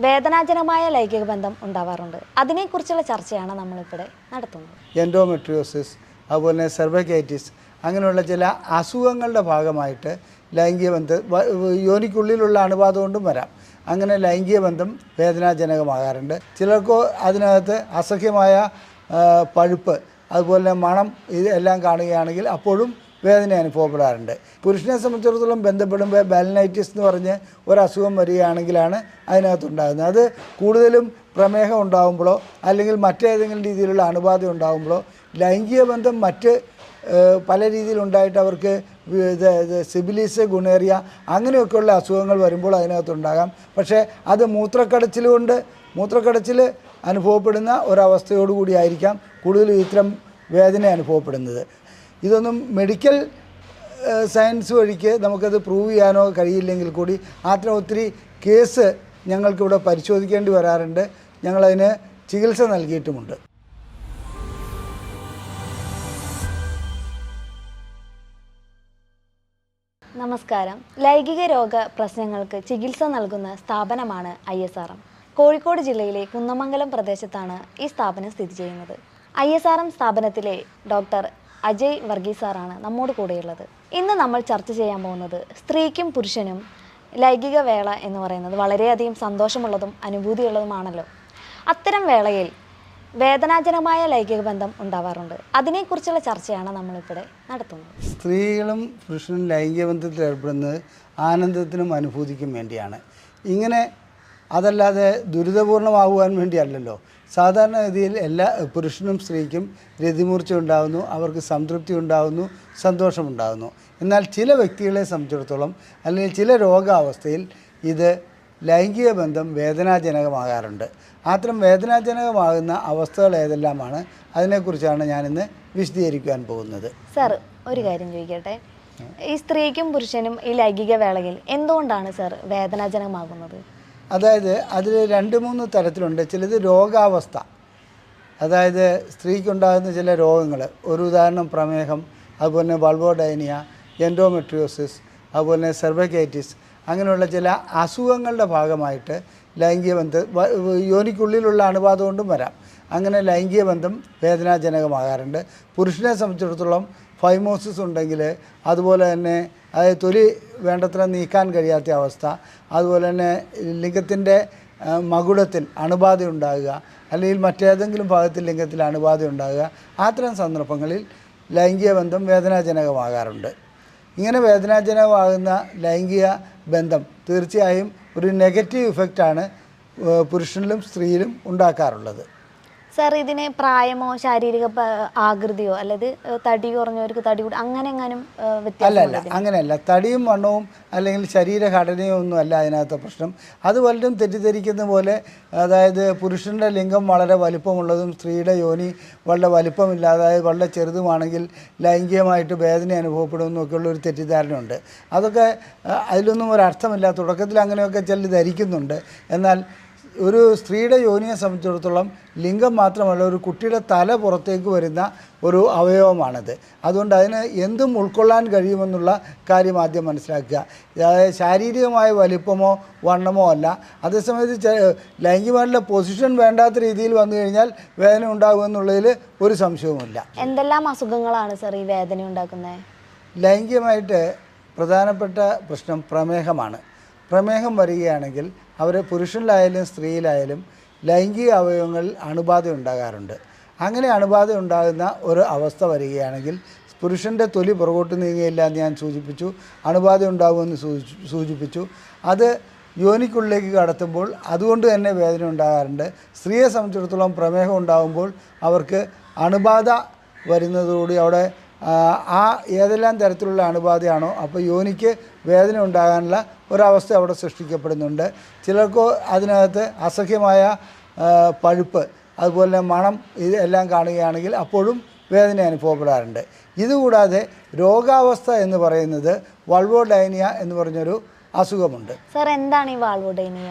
വേദനാജനകമായ ലൈംഗിക ബന്ധം ഉണ്ടാവാറുണ്ട്. അതിനെക്കുറിച്ചുള്ള ചർച്ചയാണ് നമ്മളിവിടെ നടത്തുന്നത്. എൻഡോമെട്രിയോസിസ്, അതുപോലെ തന്നെ സെർവൈക്കൈറ്റിസ്, അങ്ങനെയുള്ള ചില അസുഖങ്ങളുടെ ഭാഗമായിട്ട് ലൈംഗിക ബന്ധം യോനിക്കുള്ളിലുള്ള അണുബാധ കൊണ്ടും വരാം. അങ്ങനെ ലൈംഗിക ബന്ധം വേദനാജനകമാകാറുണ്ട്. ചിലർക്ക് അതിനകത്ത് അസഹ്യമായ പഴുപ്പ്, അതുപോലെ തന്നെ മണം ഇതെല്ലാം കാണുകയാണെങ്കിൽ അപ്പോഴും വേദന അനുഭവപ്പെടാറുണ്ട്. പുരുഷനെ സംബന്ധിച്ചിടത്തോളം ബന്ധപ്പെടുമ്പോൾ ബാലനൈറ്റിസ് എന്ന് പറഞ്ഞ് ഒരസുഖം വരികയാണെങ്കിലാണ് അതിനകത്തുണ്ടാകുന്നത്. അത് കൂടുതലും പ്രമേഹം ഉണ്ടാകുമ്പോഴോ അല്ലെങ്കിൽ മറ്റേതെങ്കിലും രീതിയിലുള്ള അണുബാധ ഉണ്ടാകുമ്പോഴോ ലൈംഗിക ബന്ധം മറ്റ് പല രീതിയിലുണ്ടായിട്ട് അവർക്ക് സിബിലിസ്, ഗുണേറിയ അങ്ങനെയൊക്കെയുള്ള അസുഖങ്ങൾ വരുമ്പോൾ അതിനകത്തുണ്ടാകാം. പക്ഷേ അത് മൂത്രക്കടച്ചിൽ അനുഭവപ്പെടുന്ന ഒരവസ്ഥയോടുകൂടി ആയിരിക്കാം കൂടുതലും ഇത്തരം വേദന അനുഭവപ്പെടുന്നത്. ഇതൊന്നും മെഡിക്കൽ സയൻസ് വഴിക്ക് നമുക്കത് പ്രൂവ് ചെയ്യാനോ കഴിയില്ലെങ്കിൽ കൂടി അത്തരം ഒത്തിരി കേസ് ഞങ്ങൾക്കിവിടെ പരിശോധിക്കേണ്ടി വരാറുണ്ട്. ഞങ്ങളതിന് ചികിത്സ നൽകിയിട്ടുമുണ്ട്. നമസ്കാരം. ലൈംഗിക രോഗ പ്രശ്നങ്ങൾക്ക് ചികിത്സ നൽകുന്ന സ്ഥാപനമാണ് ISRM. കോഴിക്കോട് ജില്ലയിലെ കുന്നമംഗലം പ്രദേശത്താണ് ഈ സ്ഥാപനം സ്ഥിതി ചെയ്യുന്നത്. ISRM സ്ഥാപനത്തിലെ ഡോക്ടർ അജയ് വർഗീസ് സാറാണ് നമ്മോട് കൂടെയുള്ളത്. ഇന്ന് നമ്മൾ ചർച്ച ചെയ്യാൻ പോകുന്നത് സ്ത്രീക്കും പുരുഷനും ലൈംഗിക വേള എന്ന് പറയുന്നത് വളരെയധികം സന്തോഷമുള്ളതും അനുഭൂതിയുള്ളതുമാണല്ലോ. അത്തരം വേളയിൽ വേദനാജനകമായ ലൈംഗിക ബന്ധം ഉണ്ടാവാറുണ്ട്. അതിനെക്കുറിച്ചുള്ള ചർച്ചയാണ് നമ്മളിവിടെ നടത്തുന്നത്. സ്ത്രീകളും പുരുഷനും ലൈംഗിക ബന്ധത്തിൽ ഏർപ്പെടുന്നത് ആനന്ദത്തിനും അനുഭൂതിക്കും വേണ്ടിയാണ്. ഇങ്ങനെ അതല്ലാതെ ദുരിതപൂർണമാകുവാൻ വേണ്ടിയല്ലല്ലോ. സാധാരണഗതിയിൽ എല്ലാ പുരുഷനും സ്ത്രീക്കും രതിമൂർച്ച ഉണ്ടാകുന്നു, അവർക്ക് സംതൃപ്തി ഉണ്ടാകുന്നു, സന്തോഷമുണ്ടാകുന്നു. എന്നാൽ ചില വ്യക്തികളെ സംബന്ധിച്ചിടത്തോളം അല്ലെങ്കിൽ ചില രോഗാവസ്ഥയിൽ ഇത് ലൈംഗിക ബന്ധം വേദനാജനകമാകാറുണ്ട്. അത്തരം വേദനാജനകമാകുന്ന അവസ്ഥകൾ ഏതെല്ലാമാണ്, അതിനെക്കുറിച്ചാണ് ഞാനിന്ന് വിശദീകരിക്കാൻ പോകുന്നത്. സാർ, ഒരു കാര്യം ചോദിക്കട്ടെ. ഈ സ്ത്രീക്കും പുരുഷനും ഈ ലൈംഗിക വേളയിൽ എന്തുകൊണ്ടാണ് സാർ വേദനാജനകമാകുന്നത്? അതായത് അതിൽ 2-3 തരത്തിലുണ്ട്. ചിലത് രോഗാവസ്ഥ, അതായത് സ്ത്രീക്കുണ്ടാകുന്ന ചില രോഗങ്ങൾ, ഒരു ഉദാഹരണം പ്രമേഹം, അതുപോലെ തന്നെ ബൾബോഡൈനിയ, എൻഡോമെട്രിയോസിസ്, അതുപോലെ തന്നെ സെർവൈക്കൈറ്റിസ്, അങ്ങനെയുള്ള ചില അസുഖങ്ങളുടെ ഭാഗമായിട്ട് ലൈംഗിക ബന്ധം യോനിക്കുള്ളിലുള്ള അണുബാധ കൊണ്ടും വരാം. അങ്ങനെ ലൈംഗിക ബന്ധം വേദനാജനകമാകാറുണ്ട്. പുരുഷനെ സംബന്ധിച്ചിടത്തോളം ഫൈമോസിസ് ഉണ്ടെങ്കിൽ, അതുപോലെ തന്നെ അതായത് തൊലി വേണ്ടത്ര നീക്കാൻ കഴിയാത്ത അവസ്ഥ, അതുപോലെ തന്നെ ലിംഗത്തിൻ്റെ മകുടത്തിൽ അണുബാധ ഉണ്ടാകുക, അല്ലെങ്കിൽ മറ്റേതെങ്കിലും ഭാഗത്തിൽ ലിംഗത്തിൽ അണുബാധ ഉണ്ടാകുക, അത്തരം സന്ദർഭങ്ങളിൽ ലൈംഗിക ബന്ധം വേദനാജനകമാകാറുണ്ട്. ഇങ്ങനെ വേദനാജനകമാകുന്ന ലൈംഗിക ബന്ധം തീർച്ചയായും ഒരു നെഗറ്റീവ് ഇഫക്റ്റാണ് പുരുഷനിലും സ്ത്രീയിലും ഉണ്ടാക്കാറുള്ളത്. സാർ, ഇതിന് പ്രായമോ ശാരീരിക ആകൃതിയോ അല്ലെങ്കിൽ തടി കുറഞ്ഞവർക്ക് തടി കൂടി അങ്ങനെ എങ്ങാനും അല്ല, അങ്ങനെയല്ല. തടിയും വണ്ണവും അല്ലെങ്കിൽ ശരീരഘടനയോ ഒന്നും അല്ല അതിനകത്തെ പ്രശ്നം. അത് വല്ലതും തെറ്റിദ്ധരിക്കുന്ന പോലെ, അതായത് പുരുഷൻ്റെ ലിംഗം വളരെ വലിപ്പമുള്ളതും സ്ത്രീയുടെ യോനി വളരെ വലിപ്പമില്ലാതെ വളരെ ചെറുതുമാണെങ്കിൽ ലൈംഗികമായിട്ട് വേദന അനുഭവപ്പെടുമെന്നൊക്കെയുള്ള ഒരു തെറ്റിദ്ധാരണയുണ്ട്. അതൊക്കെ അതിലൊന്നും ഒരർത്ഥമില്ല. തുടക്കത്തിൽ അങ്ങനെയൊക്കെ ചിലർ ധരിക്കുന്നുണ്ട്. എന്നാൽ ഒരു സ്ത്രീയുടെ യോനിയെ സംബന്ധിച്ചിടത്തോളം ലിംഗം മാത്രമല്ല, ഒരു കുട്ടിയുടെ തല പുറത്തേക്ക് വരുന്ന ഒരു അവയവമാണിത്. അതുകൊണ്ട് അതിന് എന്തും ഉൾക്കൊള്ളാൻ കഴിയുമെന്നുള്ള കാര്യം ആദ്യം മനസ്സിലാക്കുക. അതായത് ശാരീരികമായ വലിപ്പമോ വണ്ണമോ അല്ല. അതേസമയത്ത് ലൈംഗികമായിട്ടുള്ള പൊസിഷൻ വേണ്ടാത്ത രീതിയിൽ വന്നു കഴിഞ്ഞാൽ വേദന ഉണ്ടാകുമെന്നുള്ളതിൽ ഒരു സംശയവുമില്ല. എന്തെല്ലാം അസുഖങ്ങളാണ് സാർ ഈ വേദന ഉണ്ടാക്കുന്നത്? ലൈംഗികമായിട്ട് പ്രധാനപ്പെട്ട പ്രശ്നം പ്രമേഹമാണ്. പ്രമേഹം വരികയാണെങ്കിൽ പുരുഷനിലായാലും സ്ത്രീയിലായാലും ലൈംഗിക അവയവങ്ങളിൽ അണുബാധ ഉണ്ടാകാറുണ്ട്. അങ്ങനെ അണുബാധ ഉണ്ടാകുന്ന ഒരു അവസ്ഥ വരികയാണെങ്കിൽ പുരുഷൻ്റെ തൊലി പുറകോട്ട് നീങ്ങുകയില്ല എന്ന് ഞാൻ സൂചിപ്പിച്ചു. അണുബാധ ഉണ്ടാകുമെന്ന് സൂചിപ്പിച്ചു. അത് യോനിക്കുള്ളിലേക്ക് കടത്തുമ്പോൾ അതുകൊണ്ട് തന്നെ വേദന ഉണ്ടാകാറുണ്ട്. സ്ത്രീയെ സംബന്ധിച്ചിടത്തോളം പ്രമേഹം ഉണ്ടാകുമ്പോൾ അവർക്ക് അണുബാധ വരുന്നതോടുകൂടി അവിടെ ഏതെല്ലാം തരത്തിലുള്ള അണുബാധയാണോ അപ്പോൾ യോനിക്ക് വേദന ഉണ്ടാകാനുള്ള ഒരവസ്ഥ അവിടെ സൃഷ്ടിക്കപ്പെടുന്നുണ്ട്. ചിലർക്ക് അതിനകത്ത് അസഹ്യമായ പഴുപ്പ്, അതുപോലെ തന്നെ മണം ഇതെല്ലാം കാണുകയാണെങ്കിൽ അപ്പോഴും വേദന അനുഭവപ്പെടാറുണ്ട്. ഇതുകൂടാതെ രോഗാവസ്ഥ എന്ന് പറയുന്നത് വൾവോഡൈനിയ എന്ന് പറഞ്ഞൊരു അസുഖമുണ്ട്. സാർ, എന്താണ് ഈ വൾവോഡൈനിയ?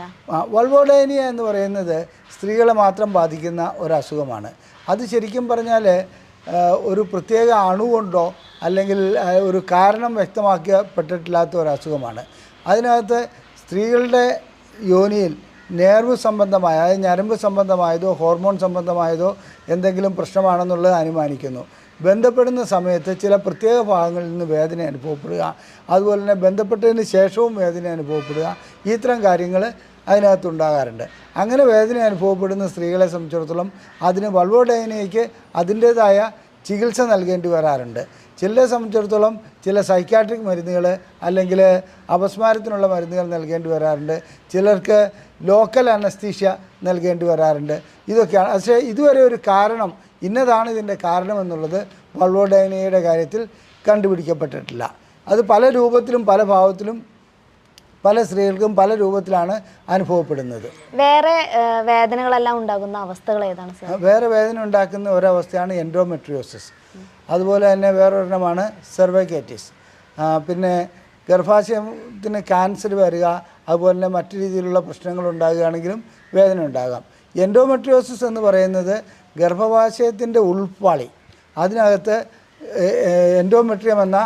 വൾവോഡൈനിയ എന്ന് പറയുന്നത് സ്ത്രീകളെ മാത്രം ബാധിക്കുന്ന ഒരു അസുഖമാണ്. അത് ശരിക്കും പറഞ്ഞാൽ ഒരു പ്രത്യേക അണുകൊണ്ടോ അല്ലെങ്കിൽ ഒരു കാരണം വ്യക്തമാക്കപ്പെട്ടിട്ടില്ലാത്ത ഒരു അസുഖമാണ്. അതിനകത്ത് സ്ത്രീകളുടെ യോനിയിൽ നേർവ് സംബന്ധമായ അതായത് ഞരമ്പ് സംബന്ധമായതോ ഹോർമോൺ സംബന്ധമായതോ എന്തെങ്കിലും പ്രശ്നമാണെന്നുള്ളത് അനുമാനിക്കുന്നു. ബന്ധപ്പെടുന്ന സമയത്ത് ചില പ്രത്യേക ഭാഗങ്ങളിൽ നിന്ന് വേദന അനുഭവപ്പെടുക, അതുപോലെ തന്നെ ബന്ധപ്പെട്ടതിന് ശേഷവും വേദന അനുഭവപ്പെടുക, ഇത്തരം കാര്യങ്ങൾ അതിനകത്തുണ്ടാകാറുണ്ട്. അങ്ങനെ വേദന അനുഭവപ്പെടുന്ന സ്ത്രീകളെ സംബന്ധിച്ചിടത്തോളം അതിന് വൾവോഡൈനിയയ്ക്ക് അതിൻ്റേതായ ചികിത്സ നൽകേണ്ടി വരാറുണ്ട്. ചിലരെ സംബന്ധിച്ചിടത്തോളം ചില സൈക്യാട്രിക് മരുന്നുകൾ അല്ലെങ്കിൽ അപസ്മാരത്തിനുള്ള മരുന്നുകൾ നൽകേണ്ടി വരാറുണ്ട്. ചിലർക്ക് ലോക്കൽ അനസ്തീഷ്യ നൽകേണ്ടി വരാറുണ്ട്. ഇതൊക്കെയാണ്. പക്ഷേ ഇതുവരെ ഒരു കാരണം ഇന്നതാണ് ഇതിൻ്റെ കാരണമെന്നുള്ളത് വൾവോഡൈനിയയുടെ കാര്യത്തിൽ കണ്ടുപിടിക്കപ്പെട്ടിട്ടില്ല. അത് പല രൂപത്തിലും പല ഭാവത്തിലും പല സ്ത്രീകൾക്കും പല രൂപത്തിലാണ് അനുഭവപ്പെടുന്നത്. വേറെ വേദനകളെല്ലാം ഉണ്ടാകുന്ന അവസ്ഥകൾ ഏതാണ് സർ? വേറെ വേദന ഉണ്ടാക്കുന്ന ഒരവസ്ഥയാണ് എൻഡോമെട്രിയോസിസ്. അതുപോലെ തന്നെ വേറൊരെണ്ണമാണ് സെർവൈക്കൈറ്റിസ്. പിന്നെ ഗർഭാശയത്തിന് ക്യാൻസർ വരിക, അതുപോലെ തന്നെ മറ്റു രീതിയിലുള്ള പ്രശ്നങ്ങൾ ഉണ്ടാകുകയാണെങ്കിലും വേദന ഉണ്ടാകാം. എൻഡോമെട്രിയോസിസ് എന്ന് പറയുന്നത് ഗർഭാശയത്തിൻ്റെ ഉൾപ്പാളി, അതിനകത്ത് എൻഡോമെട്രിയം എന്ന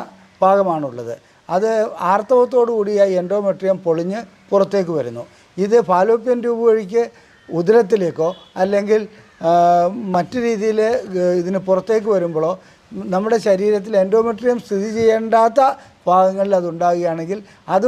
ഭാഗമാണുള്ളത്. അത് ആർത്തവത്തോടു കൂടി ആ എൻഡോമെട്രിയം പൊളിഞ്ഞ് പുറത്തേക്ക് വരുന്നു. ഇത് ഫാലോപ്യൻ ട്യൂബ് വഴിക്ക് ഉദരത്തിലേക്കോ അല്ലെങ്കിൽ മറ്റു രീതിയിൽ ഇതിന് പുറത്തേക്ക് വരുമ്പോഴോ നമ്മുടെ ശരീരത്തിൽ എൻഡോമെട്രിയം സ്ഥിതി ചെയ്യേണ്ടാത്ത ഭാഗങ്ങളിൽ അതുണ്ടാകുകയാണെങ്കിൽ അത്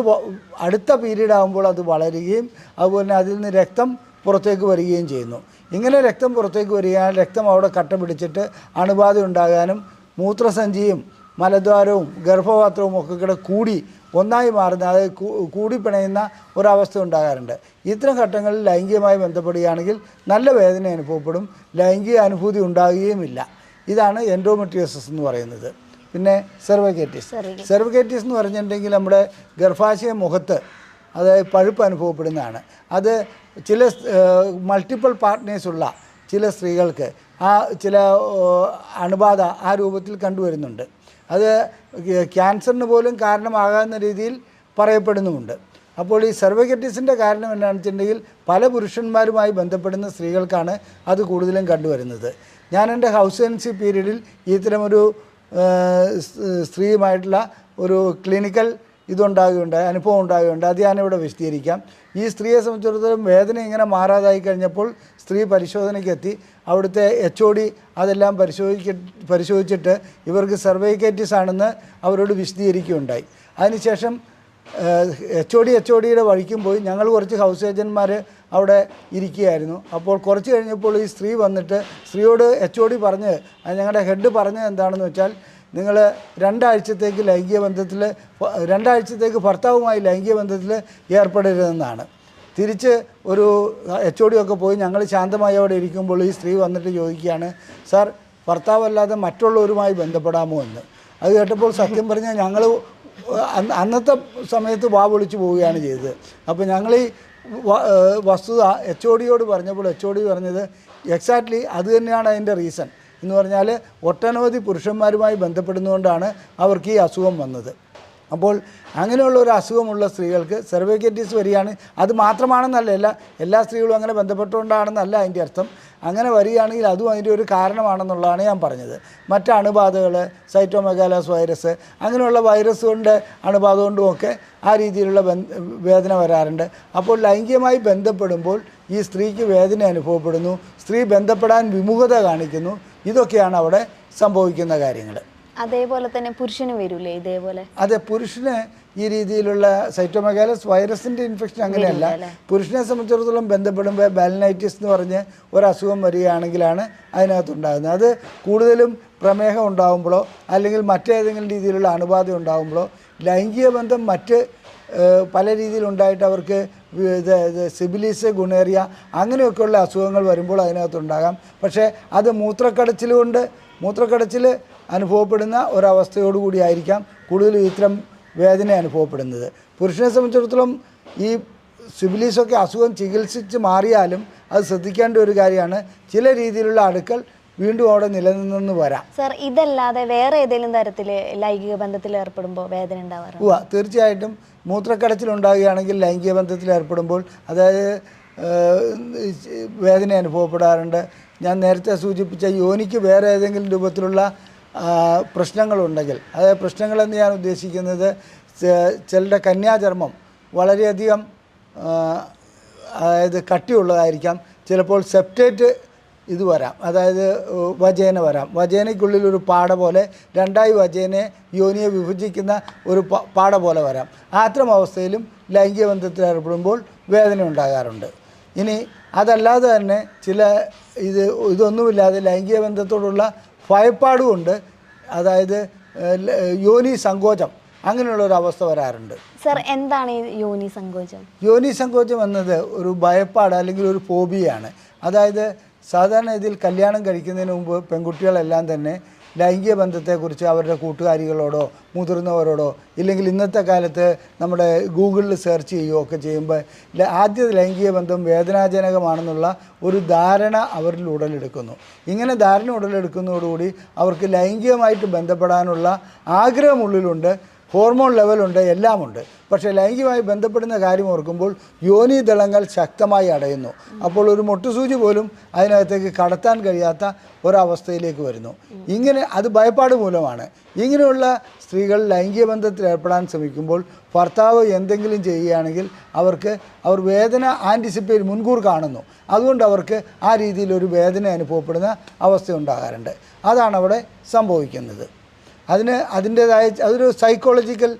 അടുത്ത പീരീഡ് ആകുമ്പോൾ അത് വളരുകയും അതുപോലെ തന്നെ അതിൽ നിന്ന് രക്തം പുറത്തേക്ക് വരികയും ചെയ്യുന്നു. ഇങ്ങനെ രക്തം പുറത്തേക്ക് വരികയാണെങ്കിൽ രക്തം അവിടെ കട്ട പിടിച്ചിട്ട് അണുബാധ ഉണ്ടാകാനും മൂത്രസഞ്ചിയും മലദ്വാരവും ഗർഭപാത്രവും ഒക്കെ കൂടെ കൂടി ഒന്നായി മാറുന്ന, അതായത് കൂടിപ്പിണയുന്ന ഒരവസ്ഥ ഉണ്ടാകാറുണ്ട്. ഇത്തരം ഘട്ടങ്ങളിൽ ലൈംഗികമായി ബന്ധപ്പെടുകയാണെങ്കിൽ നല്ല വേദന അനുഭവപ്പെടും, ലൈംഗിക അനുഭൂതി ഉണ്ടാകുകയുമില്ല. ഇതാണ് എൻഡോമെട്രിയോസിസ് എന്ന് പറയുന്നത്. പിന്നെ സെർവൈക്കൈറ്റിസ് എന്ന് പറഞ്ഞിട്ടുണ്ടെങ്കിൽ നമ്മുടെ ഗർഭാശയ മുഖത്ത് അതായത് പഴുപ്പ് അനുഭവപ്പെടുന്നതാണ്. അത് ചില മൾട്ടിപ്പിൾ പാർട്ട്നേഴ്സുള്ള ചില സ്ത്രീകൾക്ക് ചില അണുബാധ ആ രൂപത്തിൽ കണ്ടുവരുന്നുണ്ട്. അത് ക്യാൻസറിന് പോലും കാരണമാകാവുന്ന രീതിയിൽ പറയപ്പെടുന്നുമുണ്ട്. അപ്പോൾ ഈ സെർവൈക്കൈറ്റിസിൻ്റെ കാരണം എന്താണെന്ന് വെച്ചിട്ടുണ്ടെങ്കിൽ പല പുരുഷന്മാരുമായി ബന്ധപ്പെടുന്ന സ്ത്രീകൾക്കാണ് അത് കൂടുതലും കണ്ടുവരുന്നത്. ഞാൻ എൻ്റെ ഹൗസ് ഏജൻസി പീരീഡിൽ ഇത്തരമൊരു സ്ത്രീയുമായിട്ടുള്ള ഒരു ക്ലിനിക്കൽ അനുഭവം ഉണ്ടാകുകയുണ്ട്. അത് ഞാനിവിടെ വിശദീകരിക്കാം. ഈ സ്ത്രീയെ സംബന്ധിച്ചിടത്തോളം വേദന ഇങ്ങനെ മാറാതായി കഴിഞ്ഞപ്പോൾ സ്ത്രീ പരിശോധനയ്ക്കെത്തി. അവിടുത്തെ HOD അതെല്ലാം പരിശോധിച്ചിട്ട് ഇവർക്ക് സെർവൈക്കൈറ്റിസ് ആണെന്ന് അവരോട് വിശദീകരിക്കുകയുണ്ടായി. അതിനുശേഷം HODയുടെ വഴിക്കും പോയി. ഞങ്ങൾ കുറച്ച് ഹൗസ് ഏജന്റുമാർ അവിടെ ഇരിക്കുകയായിരുന്നു. അപ്പോൾ കുറച്ച് കഴിഞ്ഞപ്പോൾ ഈ സ്ത്രീ വന്നിട്ട് സ്ത്രീയോട് HOD പറഞ്ഞ്, ഞങ്ങളുടെ ഹെഡ് പറഞ്ഞത് എന്താണെന്ന് വെച്ചാൽ, നിങ്ങൾ 2 ആഴ്ചത്തേക്ക് ഭർത്താവുമായി ലൈംഗിക ബന്ധത്തിൽ ഏർപ്പെടരുതെന്നാണ്. തിരിച്ച് ഒരു HOD ഒക്കെ പോയി ഞങ്ങൾ ശാന്തമായി അവിടെ ഇരിക്കുമ്പോൾ ഈ സ്ത്രീ വന്നിട്ട് ചോദിക്കുകയാണ്, സാർ ഭർത്താവല്ലാതെ മറ്റുള്ളവരുമായി ബന്ധപ്പെടാമോ എന്ന്. അത് കേട്ടപ്പോൾ സത്യം പറഞ്ഞാൽ ഞങ്ങൾ അന്നത്തെ സമയത്ത് വാ പൊളിച്ച് പോവുകയാണ് ചെയ്തത്. അപ്പോൾ ഞങ്ങൾ ഈ വസ്തുത HODയോട് പറഞ്ഞപ്പോൾ HOD പറഞ്ഞത് എക്സാക്ട്ലി അത് തന്നെയാണ് അതിൻ്റെ റീസൺ എന്ന് പറഞ്ഞാൽ ഒട്ടനവധി പുരുഷന്മാരുമായി ബന്ധപ്പെടുന്നതുകൊണ്ടാണ് അവർക്ക് ഈ അസുഖം വന്നത്. അപ്പോൾ അങ്ങനെയുള്ള ഒരു അസുഖമുള്ള സ്ത്രീകൾക്ക് സെർവൈക്കൈറ്റിസ് വരികയാണ്. അത് മാത്രമാണെന്നല്ല, എല്ലാ സ്ത്രീകളും അങ്ങനെ ബന്ധപ്പെട്ടുകൊണ്ടാണെന്നല്ല അതിൻ്റെ അർത്ഥം. അങ്ങനെ വരികയാണെങ്കിൽ അതും അതിൻ്റെ ഒരു കാരണമാണെന്നുള്ളതാണ് ഞാൻ പറഞ്ഞത്. മറ്റ് അണുബാധകൾ, സൈറ്റോമെഗാലോസ് വൈറസ്, അങ്ങനെയുള്ള വൈറസ് കൊണ്ട് അണുബാധ കൊണ്ടുമൊക്കെ ആ രീതിയിലുള്ള വേദന വരാറുണ്ട്. അപ്പോൾ ലൈംഗികമായി ബന്ധപ്പെടുമ്പോൾ ഈ സ്ത്രീക്ക് വേദന അനുഭവപ്പെടുന്നു, സ്ത്രീ ബന്ധപ്പെടാൻ വിമുഖത കാണിക്കുന്നു. ഇതൊക്കെയാണ് അവിടെ സംഭവിക്കുന്ന കാര്യങ്ങൾ. അതേപോലെ തന്നെ പുരുഷന് വരില്ലേ ഇതേപോലെ? അതെ, പുരുഷന് ഈ രീതിയിലുള്ള സൈറ്റോമെഗാലോസ് വൈറസിൻ്റെ ഇൻഫെക്ഷൻ അങ്ങനെയല്ല. പുരുഷനെ സംബന്ധിച്ചിടത്തോളം ബന്ധപ്പെടുമ്പോൾ ബാലനൈറ്റിസ് എന്ന് പറഞ്ഞ് ഒരസുഖം വരികയാണെങ്കിലാണ് അതിനകത്തുണ്ടാകുന്നത്. അത് കൂടുതലും പ്രമേഹം ഉണ്ടാകുമ്പോഴോ അല്ലെങ്കിൽ മറ്റേതെങ്കിലും രീതിയിലുള്ള അണുബാധ ഉണ്ടാകുമ്പോഴോ, ലൈംഗിക ബന്ധം മറ്റ് പല രീതിയിലുണ്ടായിട്ട് അവർക്ക് സിബിലിസ്, ഗുണേറിയ അങ്ങനെയൊക്കെയുള്ള അസുഖങ്ങൾ വരുമ്പോൾ അതിനകത്തുണ്ടാകാം. പക്ഷേ അത് മൂത്രക്കടച്ചിൽ അനുഭവപ്പെടുന്ന ഒരവസ്ഥയോടുകൂടി ആയിരിക്കാം കൂടുതലും ഇത്തരം വേദന അനുഭവപ്പെടുന്നത്. പുരുഷനെ സംബന്ധിച്ചിടത്തോളം ഈ സിബിലിസൊക്കെ അസുഖം ചികിത്സിച്ച് മാറിയാലും അത് ശ്രദ്ധിക്കേണ്ട ഒരു കാര്യമാണ്. ചില രീതിയിലുള്ള അണുക്കൾ വീണ്ടും അവിടെ നിലനിന്ന് വരാം. സർ, ഇതല്ലാതെ വേറെ ഏതെങ്കിലും തരത്തിൽ ലൈംഗിക ബന്ധത്തിൽ ഏർപ്പെടുമ്പോൾ വേദന ഉണ്ടാവാറുണ്ട്? തീർച്ചയായിട്ടും മൂത്രക്കടച്ചിലുണ്ടാകുകയാണെങ്കിൽ ലൈംഗിക ബന്ധത്തിൽ ഏർപ്പെടുമ്പോൾ അതായത് വേദന അനുഭവപ്പെടാറുണ്ട്. ഞാൻ നേരത്തെ സൂചിപ്പിച്ച യോനിക്ക് വേറെ ഏതെങ്കിലും രൂപത്തിലുള്ള പ്രശ്നങ്ങളുണ്ടെങ്കിൽ, അതായത് പ്രശ്നങ്ങളെന്ന് ഞാൻ ഉദ്ദേശിക്കുന്നത് ചിലരുടെ കന്യാചർമ്മം വളരെയധികം അതായത് കട്ടിയുള്ളതായിരിക്കാം. ചിലപ്പോൾ സെപ്റ്റേറ്റ് ഇത് വരാം, അതായത് വജേന വരാം. വജേനയ്ക്കുള്ളിൽ ഒരു പാട പോലെ രണ്ടായി വജേനെ യോനിയെ വിഭജിക്കുന്ന ഒരു പാട പോലെ വരാം. അത്തരം അവസ്ഥയിലും ലൈംഗിക ബന്ധത്തിൽ ഏർപ്പെടുമ്പോൾ വേദന ഉണ്ടാകാറുണ്ട്. ഇനി അതല്ലാതെ തന്നെ ഇതൊന്നുമില്ലാതെ ലൈംഗിക ബന്ധത്തോടുള്ള ഭയപ്പാടുകൊണ്ട്, അതായത് യോനി സങ്കോചം, അങ്ങനെയുള്ളൊരവസ്ഥ വരാറുണ്ട്. സർ, എന്താണ് ഈ യോനി സങ്കോചം? യോനി സങ്കോചം എന്നത് ഒരു ഭയപ്പാട് അല്ലെങ്കിൽ ഒരു ഫോബിയാണ്. അതായത് സാധാരണ ഇതിൽ കല്യാണം കഴിക്കുന്നതിന് മുമ്പ് പെൺകുട്ടികളെല്ലാം തന്നെ ലൈംഗിക ബന്ധത്തെക്കുറിച്ച് അവരുടെ കൂട്ടുകാരികളോടോ മുതിർന്നവരോടോ ഇല്ലെങ്കിൽ ഇന്നത്തെ കാലത്ത് നമ്മുടെ ഗൂഗിളിൽ സെർച്ച് ചെയ്യുകയോ ഒക്കെ ചെയ്യുമ്പോൾ ആദ്യ ലൈംഗിക ബന്ധം വേദനാജനകമാണെന്നുള്ള ഒരു ധാരണ അവരിൽ ഉടലെടുക്കുന്നു. ഇങ്ങനെ ധാരണ ഉടലെടുക്കുന്നതോടുകൂടി അവർക്ക് ലൈംഗികമായിട്ട് ബന്ധപ്പെടാനുള്ള ആഗ്രഹമുള്ളിലുണ്ട്, ഹോർമോൺ ലെവലുണ്ട്, എല്ലാമുണ്ട്. പക്ഷേ ലൈംഗികമായി ബന്ധപ്പെടുന്ന കാര്യം ഓർക്കുമ്പോൾ യോനിദളങ്ങൾ ശക്തമായി അടയുന്നു. അപ്പോൾ ഒരു മൊട്ടുസൂചി പോലും അതിനകത്തേക്ക് കടത്താൻ കഴിയാത്ത ഒരവസ്ഥയിലേക്ക് വരുന്നു. ഇങ്ങനെ അത് ഭയപ്പാട് മൂലമാണ്. ഇങ്ങനെയുള്ള സ്ത്രീകൾ ലൈംഗിക ബന്ധത്തിൽ ഏർപ്പെടാൻ ശ്രമിക്കുമ്പോൾ ഭർത്താവ് എന്തെങ്കിലും ചെയ്യുകയാണെങ്കിൽ അവർ വേദന ആൻറ്റിസിപ്പേറ്റ് മുൻകൂർ കാണുന്നു. അതുകൊണ്ട് അവർക്ക് ആ രീതിയിലൊരു വേദന അനുഭവപ്പെടുന്ന അവസ്ഥ ഉണ്ടാകാറുണ്ട്. അതാണ് അവിടെ സംഭവിക്കുന്നത്. അതൊരു സൈക്കോളജിക്കൽ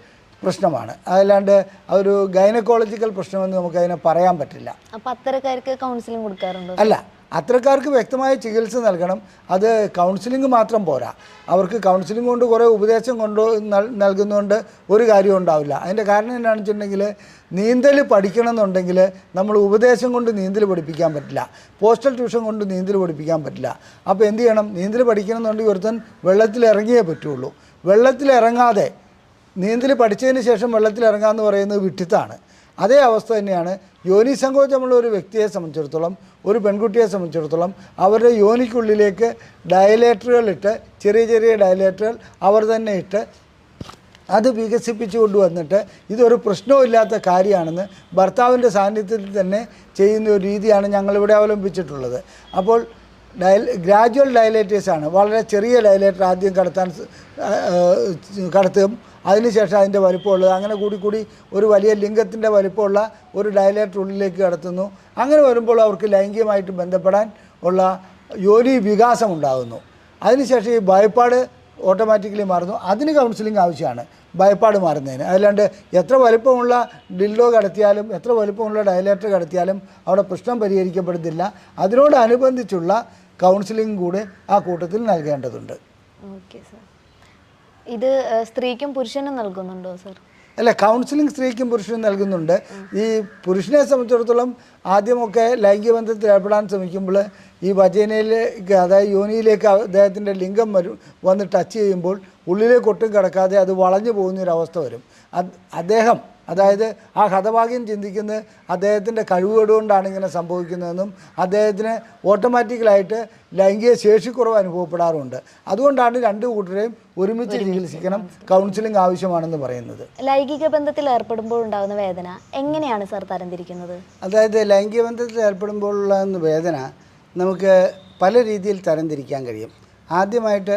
പ്രശ്നമാണ്, അതല്ലാണ്ട് അതൊരു ഗൈനക്കോളജിക്കൽ പ്രശ്നമെന്ന് നമുക്കതിനെ പറയാൻ പറ്റില്ല. അപ്പോൾ അത്തരക്കാർക്ക് കൗൺസിലിംഗ് കൊടുക്കാറുണ്ടോ? അല്ല, അത്തരക്കാർക്ക് വ്യക്തമായ ചികിത്സ നൽകണം. അത് കൗൺസിലിംഗ് മാത്രം പോരാ. അവർക്ക് കൗൺസിലിംഗ് കൊണ്ട് കുറേ ഉപദേശം നൽകുന്നതുകൊണ്ട് ഒരു കാര്യം ഉണ്ടാവില്ല. അതിൻ്റെ കാരണം എന്താണെന്ന് വെച്ചിട്ടുണ്ടെങ്കിൽ, നീന്തൽ പഠിക്കണമെന്നുണ്ടെങ്കിൽ നമ്മൾ ഉപദേശം കൊണ്ട് നീന്തൽ പഠിപ്പിക്കാൻ പറ്റില്ല, പോസ്റ്റൽ ട്യൂഷൻ കൊണ്ട് നീന്തൽ പഠിപ്പിക്കാൻ പറ്റില്ല. അപ്പോൾ എന്ത് ചെയ്യണം? നീന്തൽ പഠിക്കണമെന്നുണ്ടെങ്കിൽ ഒരുത്തൻ വെള്ളത്തിലിറങ്ങിയേ പറ്റുള്ളൂ. വെള്ളത്തിലിറങ്ങാതെ നീന്തൽ പഠിച്ചതിന് ശേഷം വെള്ളത്തിലിറങ്ങാമെന്ന് പറയുന്നത് വിഡ്ഢിത്തമാണ്. അതേ അവസ്ഥ തന്നെയാണ് യോനി സങ്കോചമുള്ള ഒരു വ്യക്തിയെ സംബന്ധിച്ചിടത്തോളം, ഒരു പെൺകുട്ടിയെ സംബന്ധിച്ചിടത്തോളം അവരുടെ യോനിക്കുള്ളിലേക്ക് ഡയലേറ്ററുകൾ ഇട്ട്, ചെറിയ ചെറിയ ഡയലേറ്ററുകൾ അവർ തന്നെ ഇട്ട് അത് വികസിപ്പിച്ചു കൊണ്ടുവന്നിട്ട് ഇതൊരു പ്രശ്നവുമില്ലാത്ത കാര്യമാണെന്ന് ഭർത്താവിൻ്റെ സാന്നിധ്യത്തിൽ തന്നെ ചെയ്യുന്ന ഒരു രീതിയാണ് ഞങ്ങളിവിടെ അവലംബിച്ചിട്ടുള്ളത്. അപ്പോൾ ഗ്രാജുവൽ ഡയലേറ്റേഴ്സാണ്. വളരെ ചെറിയ ഡയലേറ്റർ ആദ്യം കടത്തും, അതിനുശേഷം അതിൻ്റെ വലിപ്പമുള്ളത്, അങ്ങനെ കൂടി ഒരു വലിയ ലിംഗത്തിൻ്റെ വലിപ്പമുള്ള ഒരു ഡയലേറ്റർ ഉള്ളിലേക്ക് കടത്തുന്നു. അങ്ങനെ വരുമ്പോൾ അവർക്ക് ലൈംഗികമായിട്ട് ബന്ധപ്പെടാൻ ഉള്ള യോനി വികാസം ഉണ്ടാകുന്നു. അതിനുശേഷം ഈ ഭയപ്പാട് ഓട്ടോമാറ്റിക്കലി മാറുന്നു. അതിന് കൗൺസിലിംഗ് ആവശ്യമാണ് ഭയപ്പാട് മാറുന്നതിന്. അല്ലാണ്ട് എത്ര വലിപ്പമുള്ള ഡിൽഡോ കടത്തിയാലും എത്ര വലിപ്പമുള്ള ഡയലേറ്റർ കടത്തിയാലും അവിടെ പ്രശ്നം പരിഹരിക്കപ്പെടുന്നില്ല. അതിനോടനുബന്ധിച്ചുള്ള കൗൺസിലിംഗ് കൂടെ ആ കൂട്ടത്തിൽ നൽകേണ്ടതുണ്ട്. Okay sir. ഇത് സ്ത്രീക്കും പുരുഷനും നൽകുന്നുണ്ടോ സർ? അല്ല, കൗൺസിലിംഗ് സ്ത്രീക്കും പുരുഷനും നൽകുന്നുണ്ട്. ഈ പുരുഷനെ സംബന്ധിച്ചിടത്തോളം ആദ്യമൊക്കെ ലൈംഗിക ബന്ധത്തിൽ ഏർപ്പെടാൻ ശ്രമിക്കുമ്പോൾ ഈ വജൈനയിലേക്ക്, അതായത് യോനിയിലേക്ക് അദ്ദേഹത്തിൻ്റെ ലിംഗം വന്ന് ടച്ച് ചെയ്യുമ്പോൾ ഉള്ളിലേക്ക് ഒട്ടും കിടക്കാതെ അത് വളഞ്ഞു പോകുന്നൊരവസ്ഥ വരും. അദ്ദേഹം, അതായത് ആ ഹതഭാഗ്യം ചിന്തിക്കുന്നത് അദ്ദേഹത്തിൻ്റെ കഴിവുകേടുകൊണ്ടാണ് ഇങ്ങനെ സംഭവിക്കുന്നതെന്നും അദ്ദേഹത്തിന് ഓട്ടോമാറ്റിക്കലായിട്ട് ലൈംഗിക ശേഷിക്കുറവ് അനുഭവപ്പെടാറുണ്ട്. അതുകൊണ്ടാണ് രണ്ടു കൂട്ടരെയും ഒരുമിച്ച് ചികിത്സിക്കണം, കൗൺസിലിംഗ് ആവശ്യമാണെന്ന് പറയുന്നത്. ലൈംഗിക ബന്ധത്തിൽ ഏർപ്പെടുമ്പോൾ ഉണ്ടാകുന്ന വേദന എങ്ങനെയാണ് സർ തരംതിരിക്കുന്നത്? അതായത് ലൈംഗിക ബന്ധത്തിൽ ഏർപ്പെടുമ്പോഴുള്ള വേദന നമുക്ക് പല രീതിയിൽ തരംതിരിക്കാൻ കഴിയും. ആദ്യമായിട്ട്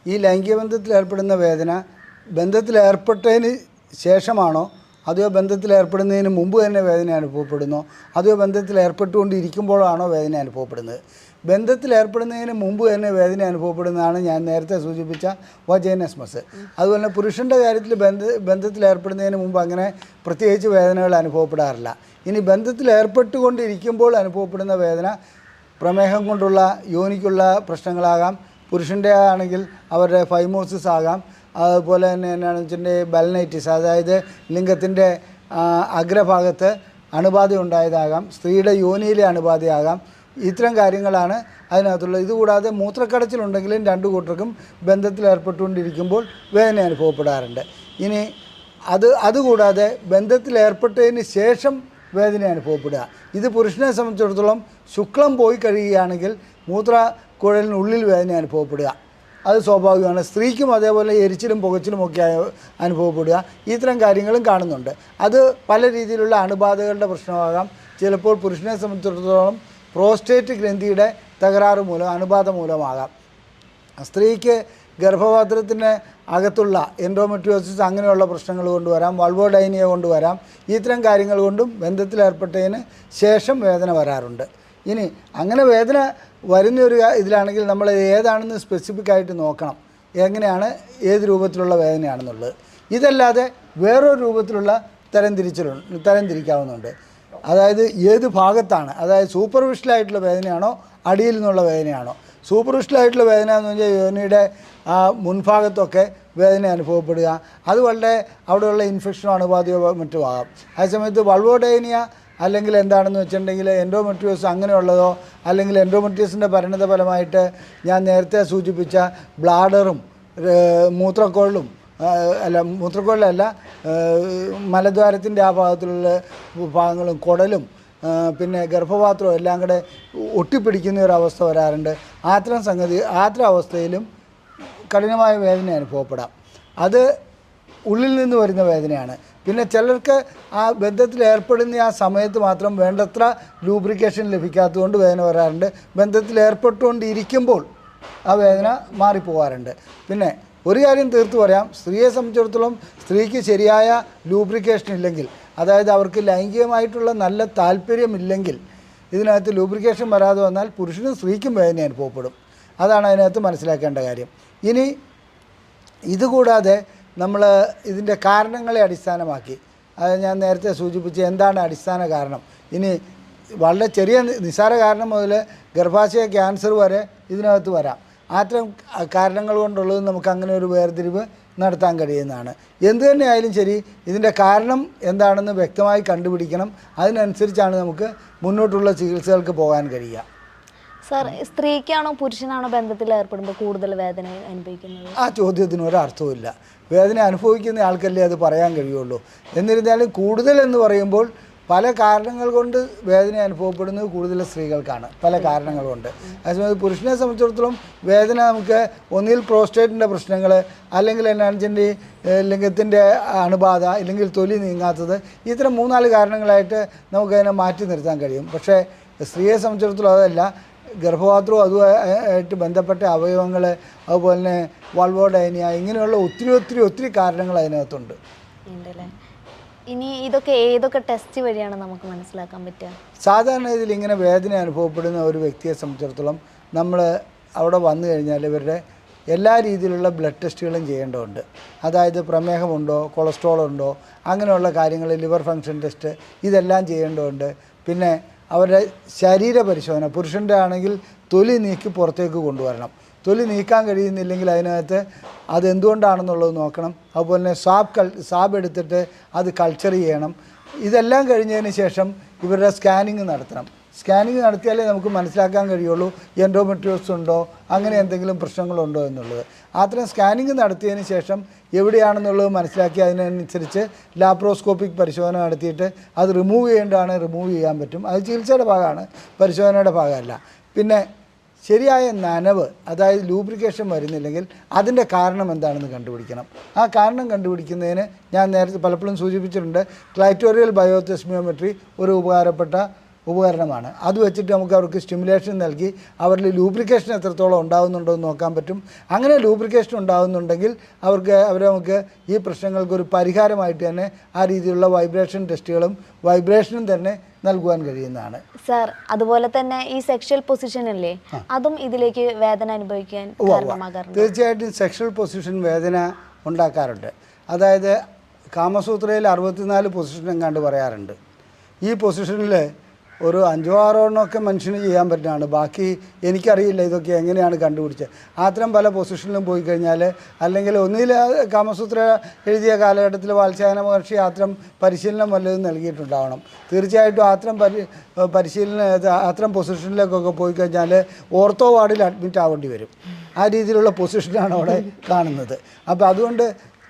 ഈ ലൈംഗിക ബന്ധത്തിൽ ഏർപ്പെടുന്ന വേദന ബന്ധത്തിൽ ഏർപ്പെട്ടതിന് ശേഷമാണോ, അതോ ബന്ധത്തിൽ ഏർപ്പെടുന്നതിന് മുമ്പ് തന്നെ വേദന അനുഭവപ്പെടുന്നോ, അതോ ബന്ധത്തിൽ ഏർപ്പെട്ടുകൊണ്ടിരിക്കുമ്പോഴാണോ വേദന അനുഭവപ്പെടുന്നത്? ബന്ധത്തിൽ ഏർപ്പെടുന്നതിന് മുമ്പ് തന്നെ വേദന അനുഭവപ്പെടുന്നതാണ് ഞാൻ നേരത്തെ സൂചിപ്പിച്ച വജൈനസ്മസ്. അതുപോലെ പുരുഷൻ്റെ കാര്യത്തിൽ ബന്ധത്തിൽ ഏർപ്പെടുന്നതിന് മുമ്പ് അങ്ങനെ പ്രത്യേകിച്ച് വേദനകൾ അനുഭവപ്പെടാറില്ല. ഇനി ബന്ധത്തിൽ ഏർപ്പെട്ടുകൊണ്ടിരിക്കുമ്പോൾ അനുഭവപ്പെടുന്ന വേദന പ്രമേഹം കൊണ്ടുള്ള യോനിക്കുള്ള പ്രശ്നങ്ങളാകാം, പുരുഷൻ്റെ ആണെങ്കിൽ അവരുടെ ഫൈമോസിസ് ആകാം, അതുപോലെ തന്നെ എന്നാണെന്ന് വെച്ചിട്ടുണ്ടെങ്കിൽ ബൽനൈറ്റിസ്, അതായത് ലിംഗത്തിൻ്റെ അഗ്രഭാഗത്ത് അണുബാധ ഉണ്ടായതാകാം, സ്ത്രീയുടെ യോനിയിലെ അണുബാധയാകാം. ഇത്തരം കാര്യങ്ങളാണ് അതിനകത്തുള്ളത്. ഇതുകൂടാതെ മൂത്രക്കടച്ചിലുണ്ടെങ്കിലും രണ്ടു കൂട്ടർക്കും ബന്ധത്തിൽ ഏർപ്പെട്ടുകൊണ്ടിരിക്കുമ്പോൾ വേദന അനുഭവപ്പെടാറുണ്ട്. ഇനി അതുകൂടാതെ ബന്ധത്തിൽ ഏർപ്പെട്ടതിന് ശേഷം വേദന അനുഭവപ്പെടുക. ഇത് പുരുഷനെ സംബന്ധിച്ചിടത്തോളം ശുക്ലം പോയി കഴിയുകയാണെങ്കിൽ മൂത്രക്കുഴലിനുള്ളിൽ വേദന അനുഭവപ്പെടുക, അത് സ്വാഭാവികമാണ്. സ്ത്രീക്കും അതേപോലെ എരിച്ചിലും പുകച്ചിലുമൊക്കെ അനുഭവപ്പെടുക. ഇത്തരം കാര്യങ്ങളും കാണുന്നുണ്ട്. അത് പല രീതിയിലുള്ള അണുബാധകളുടെ പ്രശ്നമാകാം. ചിലപ്പോൾ പുരുഷനെ സംബന്ധിച്ചിടത്തോളം പ്രോസ്റ്റേറ്റ് ഗ്രന്ഥിയുടെ തകരാറ് മൂലം, അണുബാധ മൂലമാകാം. സ്ത്രീക്ക് ഗർഭപാത്രത്തിന് അകത്തുള്ള എൻഡോമെട്രിയോസിസ് അങ്ങനെയുള്ള പ്രശ്നങ്ങൾ കൊണ്ടുവരാം, വൾവോഡൈനിയ കൊണ്ടുവരാം. ഇത്തരം കാര്യങ്ങൾ കൊണ്ടും ബന്ധത്തിലേർപ്പെട്ടതിന് ശേഷം വേദന വരാറുണ്ട്. ഇനി അങ്ങനെ വേദന വരുന്നൊരു ഇതിലാണെങ്കിൽ നമ്മൾ ഏതാണെന്ന് സ്പെസിഫിക് ആയിട്ട് നോക്കണം, എങ്ങനെയാണ് ഏത് രൂപത്തിലുള്ള വേദനയാണെന്നുള്ളത്. ഇതല്ലാതെ വേറൊരു രൂപത്തിലുള്ള തരംതിരിക്കാവുന്നുണ്ട്. അതായത് ഏത് ഭാഗത്താണ്, അതായത് സൂപ്പർഫിഷ്യലായിട്ടുള്ള വേദനയാണോ അടിയിൽ നിന്നുള്ള വേദനയാണോ. സൂപ്പർഫിഷ്യലായിട്ടുള്ള വേദന എന്ന് പറഞ്ഞാൽ യോനിയുടെ ആ മുൻഭാഗത്തൊക്കെ വേദന അനുഭവപ്പെടുക, അത് വളരെ അവിടെയുള്ള ഇൻഫെക്ഷനോ അണുബാധയോ മറ്റോ ആകാം. അതേസമയത്ത് വൾവോഡൈനിയ അല്ലെങ്കിൽ എന്താണെന്ന് വെച്ചിട്ടുണ്ടെങ്കിൽ എൻഡോമെട്രിയോസ് അങ്ങനെയുള്ളതോ, അല്ലെങ്കിൽ എൻഡോമെട്രിയോസിൻ്റെ പരിണത ഫലമായിട്ട് ഞാൻ നേരത്തെ സൂചിപ്പിച്ച ബ്ലാഡറും മൂത്രക്കോളിലും മൂത്രക്കോളിലല്ല മലദ്വാരത്തിൻ്റെ ആ ഭാഗത്തുള്ള ഭാഗങ്ങളും കുടലും പിന്നെ ഗർഭപാത്രവും എല്ലാം കൂടെ ഒട്ടിപ്പിടിക്കുന്ന ഒരവസ്ഥ വരാറുണ്ട്. അത്തരം അവസ്ഥയിലും കഠിനമായ വേദന അനുഭവപ്പെടാം. അത് ഉള്ളിൽ നിന്ന് വരുന്ന വേദനയാണ്. പിന്നെ ചിലർക്ക് ആ ബന്ധത്തിൽ ഏർപ്പെടുന്ന ആ സമയത്ത് മാത്രം വേണ്ടത്ര ലൂബ്രിക്കേഷൻ ലഭിക്കാത്തതുകൊണ്ട് വേദന വരാറുണ്ട്. ബന്ധത്തിൽ ഏർപ്പെട്ടുകൊണ്ടിരിക്കുമ്പോൾ ആ വേദന മാറിപ്പോകാറുണ്ട്. പിന്നെ ഒരു കാര്യം തീർത്തു പറയാം, സ്ത്രീയെ സംബന്ധിച്ചിടത്തോളം സ്ത്രീക്ക് ശരിയായ ലൂബ്രിക്കേഷൻ ഇല്ലെങ്കിൽ, അതായത് അവർക്ക് ലൈംഗികമായിട്ടുള്ള നല്ല താല്പര്യമില്ലെങ്കിൽ ഇതിനകത്ത് ലൂബ്രിക്കേഷൻ വരാതെ വന്നാൽ പുരുഷനും സ്ത്രീക്കും വേദന അനുഭവപ്പെടും. അതാണ് അതിനകത്ത് മനസ്സിലാക്കേണ്ട കാര്യം. ഇനി ഇതുകൂടാതെ നമ്മൾ ഇതിൻ്റെ കാരണങ്ങളെ അടിസ്ഥാനമാക്കി, അത് ഞാൻ നേരത്തെ സൂചിപ്പിച്ച് എന്താണ് അടിസ്ഥാന കാരണം. ഇനി വളരെ ചെറിയ നിസ്സാര കാരണം മുതൽ ഗർഭാശയ ക്യാൻസർ വരെ ഇതിനകത്ത് വരാം. അത്തരം കാരണങ്ങൾ കൊണ്ടുള്ളത് നമുക്ക് അങ്ങനെ ഒരു വേർതിരിവ് നടത്താൻ കഴിയുന്നതാണ്. എന്തു തന്നെയായാലും ശരി, ഇതിൻ്റെ കാരണം എന്താണെന്ന് വ്യക്തമായി കണ്ടുപിടിക്കണം. അതിനനുസരിച്ചാണ് നമുക്ക് മുന്നോട്ടുള്ള ചികിത്സകൾക്ക് പോകാൻ കഴിയുക. സാർ, സ്ത്രീക്കാണോ പുരുഷനാണോ ബന്ധത്തിൽ ഏർപ്പെടുമ്പോൾ കൂടുതൽ വേദന അനുഭവിക്കുന്നത്? ആ ചോദ്യത്തിന് ഒരർത്ഥവുമില്ല. വേദന അനുഭവിക്കുന്ന ആൾക്കല്ലേ അത് പറയാൻ കഴിയുള്ളൂ. എന്നിരുന്നാലും കൂടുതൽ എന്ന് പറയുമ്പോൾ പല കാരണങ്ങൾ കൊണ്ട് വേദന അനുഭവപ്പെടുന്നത് കൂടുതൽ സ്ത്രീകൾക്കാണ്, പല കാരണങ്ങൾ കൊണ്ട്. അതേസമയത്ത് പുരുഷനെ സംബന്ധിച്ചിടത്തോളം വേദന നമുക്ക് ഒന്നിൽ പ്രോസ്റ്റേറ്റിൻ്റെ പ്രശ്നങ്ങൾ, അല്ലെങ്കിൽ എനാർജൻ്റെ ലിംഗത്തിൻ്റെ അണുബാധ, ഇല്ലെങ്കിൽ തൊലി നീങ്ങാത്തത്, ഇത്തരം 3-4 കാരണങ്ങളായിട്ട് നമുക്കതിനെ മാറ്റി നിർത്താൻ കഴിയും. പക്ഷേ സ്ത്രീയെ സംബന്ധിച്ചിടത്തോളം അതല്ല. ഗർഭപാത്രവും അതുമായിട്ട് ബന്ധപ്പെട്ട അവയവങ്ങൾ, അതുപോലെ തന്നെ വൾവോഡൈനിയ, ഇങ്ങനെയുള്ള ഒത്തിരി കാരണങ്ങൾ അതിനകത്തുണ്ട്. ഇനി ഇതൊക്കെ ഏതൊക്കെ ടെസ്റ്റ് വഴിയാണ് നമുക്ക് മനസ്സിലാക്കാൻ പറ്റുക? സാധാരണ ഇതിൽ ഇങ്ങനെ വേദന അനുഭവപ്പെടുന്ന ഒരു വ്യക്തിയെ സംബന്ധിച്ചിടത്തോളം നമ്മൾ അവിടെ വന്നു കഴിഞ്ഞാൽ ഇവരുടെ എല്ലാ രീതിയിലുള്ള ബ്ലഡ് ടെസ്റ്റുകളും ചെയ്യേണ്ടതുണ്ട്. അതായത് പ്രമേഹമുണ്ടോ, കൊളസ്ട്രോൾ ഉണ്ടോ, അങ്ങനെയുള്ള കാര്യങ്ങൾ, ലിവർ ഫങ്ഷൻ ടെസ്റ്റ്, ഇതെല്ലാം ചെയ്യേണ്ടതുണ്ട്. പിന്നെ അവരുടെ ശരീര പരിശോധന, പുരുഷൻ്റെ ആണെങ്കിൽ തൊലി നീക്കി പുറത്തേക്ക് കൊണ്ടുവരണം. തൊലി നീക്കാൻ കഴിയുന്നില്ലെങ്കിൽ അതിനകത്ത് അതെന്തുകൊണ്ടാണെന്നുള്ളത് നോക്കണം. അതുപോലെ തന്നെ സ്വാബ് എടുത്തിട്ട് അത് കൾച്ചർ ചെയ്യണം. ഇതെല്ലാം കഴിഞ്ഞതിന് ശേഷം ഇവരുടെ സ്കാനിങ് നടത്തണം. സ്കാനിങ് നടത്തിയാലേ നമുക്ക് മനസ്സിലാക്കാൻ കഴിയുള്ളൂ എൻഡോമെട്രിയോസിസ് ഉണ്ടോ, അങ്ങനെ എന്തെങ്കിലും പ്രശ്നങ്ങളുണ്ടോ എന്നുള്ളത്. അത്തരം സ്കാനിങ് നടത്തിയതിന് ശേഷം എവിടെയാണെന്നുള്ളത് മനസ്സിലാക്കി അതിനനുസരിച്ച് ലാപ്രോസ്കോപ്പിക് പരിശോധന നടത്തിയിട്ട് അത് റിമൂവ് റിമൂവ് ചെയ്യാൻ പറ്റും. അത് ചികിത്സയുടെ ഭാഗമാണ്, പരിശോധനയുടെ ഭാഗമല്ല. പിന്നെ ശരിയായ നനവ്, അതായത് ലൂബ്രിക്കേഷൻ വരുന്നില്ലെങ്കിൽ അതിൻ്റെ കാരണം എന്താണെന്ന് കണ്ടുപിടിക്കണം. ആ കാരണം കണ്ടുപിടിക്കുന്നതിന് ഞാൻ നേരത്തെ പലപ്പോഴും സൂചിപ്പിച്ചിട്ടുണ്ട്, ക്ലൈറ്റോറിയൽ ബയോതെസ്മിയോമെട്രി ഒരു ഉപകാരപ്പെട്ട ഉപകരണമാണ്. അത് വെച്ചിട്ട് നമുക്ക് അവർക്ക് സ്റ്റിമുലേഷൻ നൽകി അവരിൽ ലൂബ്രിക്കേഷൻ എത്രത്തോളം ഉണ്ടാകുന്നുണ്ടോ എന്ന് നോക്കാൻ പറ്റും. അങ്ങനെ ലൂബ്രിക്കേഷൻ ഉണ്ടാകുന്നുണ്ടെങ്കിൽ അവരെ നമുക്ക് ഈ പ്രശ്നങ്ങൾക്കൊരു പരിഹാരമായിട്ട് തന്നെ ആ രീതിയിലുള്ള വൈബ്രേഷൻ ടെസ്റ്റുകളും വൈബ്രേഷനും തന്നെ നൽകുവാൻ കഴിയുന്നതാണ്. സാർ, അതുപോലെ തന്നെ ഈ സെക്ഷൽ പൊസിഷൻ അല്ലേ, അതും ഇതിലേക്ക് വേദന അനുഭവിക്കാൻ കാരണമാകാറുണ്ട്? തീർച്ചയായിട്ടും സെക്ഷൽ പൊസിഷൻ വേദന ഉണ്ടാക്കാറുണ്ട്. അതായത് കാമസൂത്രയിൽ 64 പൊസിഷൻ എങ്ങാണ്ട് പറയാറുണ്ട്. ഈ പൊസിഷനിൽ ഒരു 5-6 എണ്ണമൊക്കെ മനുഷ്യന് ചെയ്യാൻ പറ്റുന്നതാണ്. ബാക്കി എനിക്കറിയില്ല ഇതൊക്കെ എങ്ങനെയാണ് കണ്ടുപിടിച്ചത്. അത്തരം പല പൊസിഷനിലും പോയി കഴിഞ്ഞാൽ, അല്ലെങ്കിൽ ഒന്നിൽ കാമസൂത്ര എഴുതിയ കാലഘട്ടത്തിൽ വാത്സ്യായന മഹർഷി അത്തരം പരിശീലനം വല്ലതും നൽകിയിട്ടുണ്ടാവണം. തീർച്ചയായിട്ടും അത്തരം പൊസിഷനിലേക്കൊക്കെ പോയി കഴിഞ്ഞാൽ ഓർത്തോ വാർഡിൽ അഡ്മിറ്റ് ആവേണ്ടി വരും. ആ രീതിയിലുള്ള പൊസിഷനാണ് അവിടെ കാണുന്നത്. അപ്പോൾ അതുകൊണ്ട്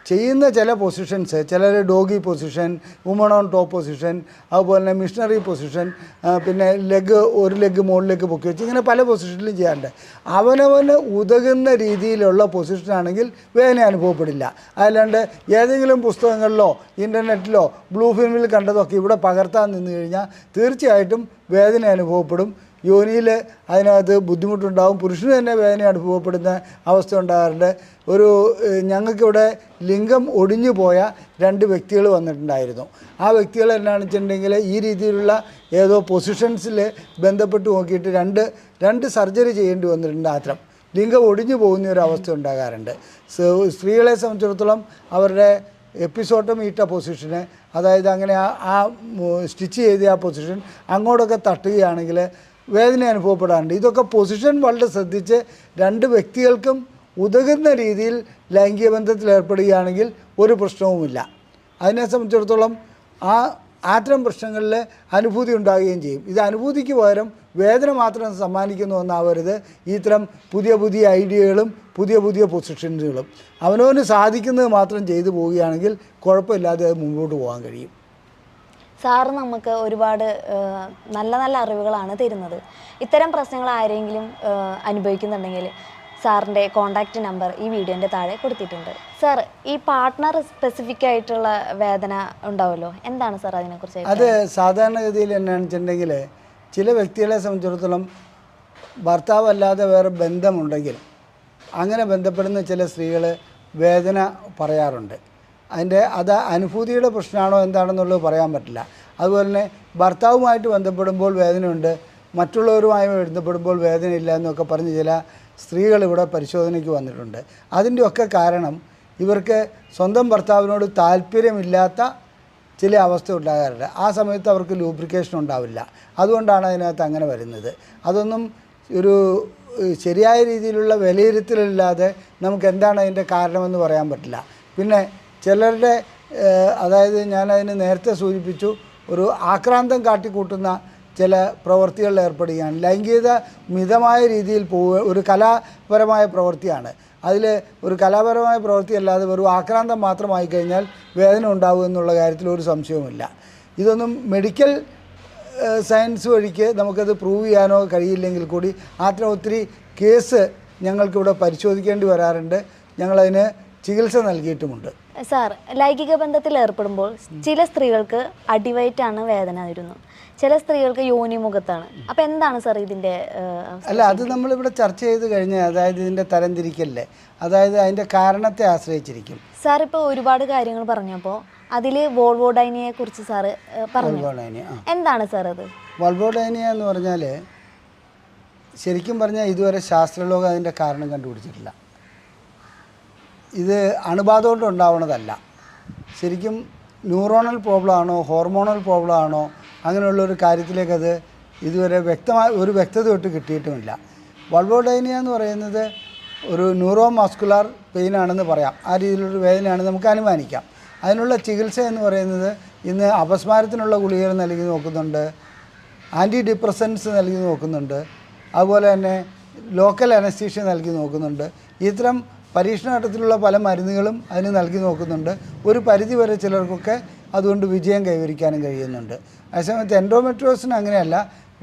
ചെയ്യുന്ന ചില പൊസിഷൻസ്, ചിലർ doggy position, woman on top position, അതുപോലെ തന്നെ മിഷണറി പൊസിഷൻ, പിന്നെ ഒരു ലെഗ് മുകളിലേക്ക് പൊക്കി വെച്ച്, ഇങ്ങനെ പല പൊസിഷനിലും ചെയ്യാറുണ്ട്. അവനവന് ഉതകുന്ന രീതിയിലുള്ള പൊസിഷനാണെങ്കിൽ വേദന അനുഭവപ്പെടില്ല. അല്ലാണ്ട് ഏതെങ്കിലും പുസ്തകങ്ങളിലോ ഇൻ്റർനെറ്റിലോ ബ്ലൂ ഫിലിമിൽ കണ്ടതൊക്കെ ഇവിടെ പകർത്താൻ നിന്ന് കഴിഞ്ഞാൽ തീർച്ചയായിട്ടും വേദന അനുഭവപ്പെടും. യോനിയിൽ അതിനകത്ത് ബുദ്ധിമുട്ടുണ്ടാകും, പുരുഷന് തന്നെ വേദന അനുഭവപ്പെടുന്ന അവസ്ഥ ഉണ്ടാകാറുണ്ട്. ഞങ്ങൾക്കിവിടെ ലിംഗം ഒടിഞ്ഞു പോയ 2 വ്യക്തികൾ വന്നിട്ടുണ്ടായിരുന്നു. ആ വ്യക്തികൾ എന്നാണെന്ന് വെച്ചിട്ടുണ്ടെങ്കിൽ ഈ രീതിയിലുള്ള ഏതോ പൊസിഷൻസിൽ ബന്ധപ്പെട്ട് നോക്കിയിട്ട് രണ്ട് സർജറി ചെയ്യേണ്ടി വന്നിട്ടുണ്ട്. അത്തരം ലിംഗം ഒടിഞ്ഞു പോകുന്ന ഒരു അവസ്ഥ ഉണ്ടാകാറുണ്ട്. സ്ത്രീകളെ സംബന്ധിച്ചിടത്തോളം അവരുടെ എപ്പിസോട്ടം ഇട്ട പൊസിഷന്, അതായത് അങ്ങനെ ആ സ്റ്റിച്ച് ചെയ്ത ആ പൊസിഷൻ അങ്ങോട്ടൊക്കെ തട്ടുകയാണെങ്കിൽ വേദന അനുഭവപ്പെടാറുണ്ട്. ഇതൊക്കെ പൊസിഷൻ വളരെ ശ്രദ്ധിച്ച് 2 വ്യക്തികൾക്കും ഉതകുന്ന രീതിയിൽ ലൈംഗിക ബന്ധത്തിൽ ഏർപ്പെടുകയാണെങ്കിൽ ഒരു പ്രശ്നവുമില്ല. അതിനെ സംബന്ധിച്ചിടത്തോളം അത്തരം പ്രശ്നങ്ങളിൽ അനുഭൂതി ഉണ്ടാകുകയും ചെയ്യും. ഇത് അനുഭൂതിക്ക് പകരം വേദന മാത്രം സമ്മാനിക്കുന്ന ഒന്നാവരുത് ഇത്തരം പുതിയ ഐഡിയകളും പുതിയ പൊസിഷനുകളും. അവനവന് സാധിക്കുന്നത് മാത്രം ചെയ്തു പോവുകയാണെങ്കിൽ കുഴപ്പമില്ലാതെ അത് മുമ്പോട്ട് പോകാൻ കഴിയും. സാറ് നമുക്ക് ഒരുപാട് നല്ല അറിവുകളാണ് തരുന്നത്. ഇത്തരം പ്രശ്നങ്ങൾ ആരെങ്കിലും അനുഭവിക്കുന്നുണ്ടെങ്കിൽ സാറിൻ്റെ കോൺടാക്റ്റ് നമ്പർ ഈ വീഡിയോൻ്റെ താഴെ കൊടുത്തിട്ടുണ്ട്. സാർ, ഈ പാർട്ട്ണർ സ്പെസിഫിക് ആയിട്ടുള്ള വേദന ഉണ്ടാവുമല്ലോ, എന്താണ് സാർ അതിനെക്കുറിച്ച്? അത് സാധാരണഗതിയിൽ എന്നാണെന്ന് വെച്ചിട്ടുണ്ടെങ്കിൽ ചില വ്യക്തികളെ സംബന്ധിച്ചിടത്തോളം ഭർത്താവല്ലാതെ വേറെ ബന്ധമുണ്ടെങ്കിൽ അങ്ങനെ ബന്ധപ്പെടുന്ന ചില സ്ത്രീകൾ വേദന പറയാറുണ്ട്. അത് അനുഭൂതിയുടെ പ്രശ്നമാണോ എന്താണെന്നുള്ളത് പറയാൻ പറ്റില്ല. അതുപോലെ തന്നെ ഭർത്താവുമായിട്ട് ബന്ധപ്പെടുമ്പോൾ വേദനയുണ്ട്, മറ്റുള്ളവരുമായി ബന്ധപ്പെടുമ്പോൾ വേദനയില്ല എന്നൊക്കെ പറഞ്ഞ് ചില സ്ത്രീകൾ ഇവിടെ പരിശോധനയ്ക്ക് വന്നിട്ടുണ്ട്. അതിൻ്റെയൊക്കെ കാരണം ഇവർക്ക് സ്വന്തം ഭർത്താവിനോട് താല്പര്യമില്ലാത്ത ചില അവസ്ഥ ഉണ്ടാകാറുണ്ട്. ആ സമയത്ത് അവർക്ക് ലൂബ്രിക്കേഷൻ ഉണ്ടാവില്ല. അതുകൊണ്ടാണ് അതിനകത്ത് അങ്ങനെ വരുന്നത്. അതൊന്നും ഒരു ശരിയായ രീതിയിലുള്ള വിലയിരുത്തലില്ലാതെ നമുക്ക് എന്താണ് അതിൻ്റെ കാരണമെന്ന് പറയാൻ പറ്റില്ല. പിന്നെ ചിലരുടെ അതായത് ഞാനതിന് നേരത്തെ സൂചിപ്പിച്ചു, ഒരു ആക്രാന്തം കാട്ടിക്കൂട്ടുന്ന ചില പ്രവൃത്തികളിൽ ഏർപ്പെടുകയാണ്. ലൈംഗികത മിതമായ രീതിയിൽ ഒരു കലാപരമായ പ്രവൃത്തിയാണ്. അതിൽ ഒരു കലാപരമായ പ്രവൃത്തി അല്ലാതെ ഒരു ആക്രാന്തം മാത്രമായി കഴിഞ്ഞാൽ വേദന ഉണ്ടാകും എന്നുള്ള കാര്യത്തിൽ ഒരു സംശയവുമില്ല. ഇതൊന്നും മെഡിക്കൽ സയൻസ് വഴിക്ക് നമുക്കത് പ്രൂവ് ചെയ്യാനോ കഴിയില്ലെങ്കിൽ കൂടി അത്തരം ഒത്തിരി കേസ് ഞങ്ങൾക്കിവിടെ പരിശോധിക്കേണ്ടി വരാറുണ്ട്. ഞങ്ങളതിന് ചികിത്സ നൽകിയിട്ടുമുണ്ട്. സാർ, ലൈംഗിക ബന്ധത്തിൽ ഏർപ്പെടുമ്പോൾ ചില സ്ത്രീകൾക്ക് അടിവയറ്റാണ് വേദന വരുന്നു, ചില സ്ത്രീകൾക്ക് യോനിമുഖത്താണ്. അപ്പോൾ എന്താണ് സാർ ഇതിൻ്റെ? അല്ല, അത് നമ്മളിവിടെ ചർച്ച ചെയ്ത് കഴിഞ്ഞാൽ അതായത് ഇതിൻ്റെ തരംതിരിക്കല്ലേ, അതായത് അതിൻ്റെ കാരണത്തെ ആശ്രയിച്ചിരിക്കും. സാർ ഇപ്പോൾ ഒരുപാട് കാര്യങ്ങൾ പറഞ്ഞപ്പോൾ അതിൽ വോൾവോഡൈനിയെ കുറിച്ച് സാറ് പറഞ്ഞു. എന്താണ് സാർ അത്? വോൾവോഡൈനിയ എന്ന് പറഞ്ഞാൽ ശരിക്കും പറഞ്ഞാൽ ഇതുവരെ ശാസ്ത്രലോകം അതിൻ്റെ കാരണം കണ്ടുപിടിച്ചിട്ടില്ല. ഇത് അണുബാധ കൊണ്ട് ഉണ്ടാവുന്നതല്ല. ശരിക്കും ന്യൂറോണൽ പ്രോബ്ലം ആണോ ഹോർമോണൽ പ്രോബ്ലം ആണോ അങ്ങനെയുള്ളൊരു കാര്യത്തിലേക്കത് ഇതുവരെ ഒരു വ്യക്തത തൊട്ട് കിട്ടിയിട്ടുമില്ല. വോൾവോഡൈനിയ എന്ന് പറയുന്നത് ഒരു ന്യൂറോ മസ്കുലാർ പെയിൻ ആണെന്ന് പറയാം. ആ രീതിയിലൊരു വേദനയാണെന്ന് നമുക്ക് അനുമാനിക്കാം. അതിനുള്ള ചികിത്സ എന്ന് പറയുന്നത് ഇന്ന് അപസ്മാരത്തിനുള്ള ഗുളികകൾ നൽകി നോക്കുന്നുണ്ട്, ആൻറ്റി ഡിപ്രസൻസ് നൽകി നോക്കുന്നുണ്ട്, അതുപോലെ തന്നെ ലോക്കൽ അനസ്തീഷ്യ നൽകി നോക്കുന്നുണ്ട്. ഇത്തരം പരീക്ഷണഘട്ടത്തിലുള്ള പല മരുന്നുകളും അതിന് നൽകി നോക്കുന്നുണ്ട്. ഒരു പരിധിവരെ ചിലർക്കൊക്കെ അതുകൊണ്ട് വിജയം കൈവരിക്കാനും കഴിയുന്നുണ്ട്. അതേസമയത്ത് എൻഡോമെട്രിയോസിന് അങ്ങനെയല്ല,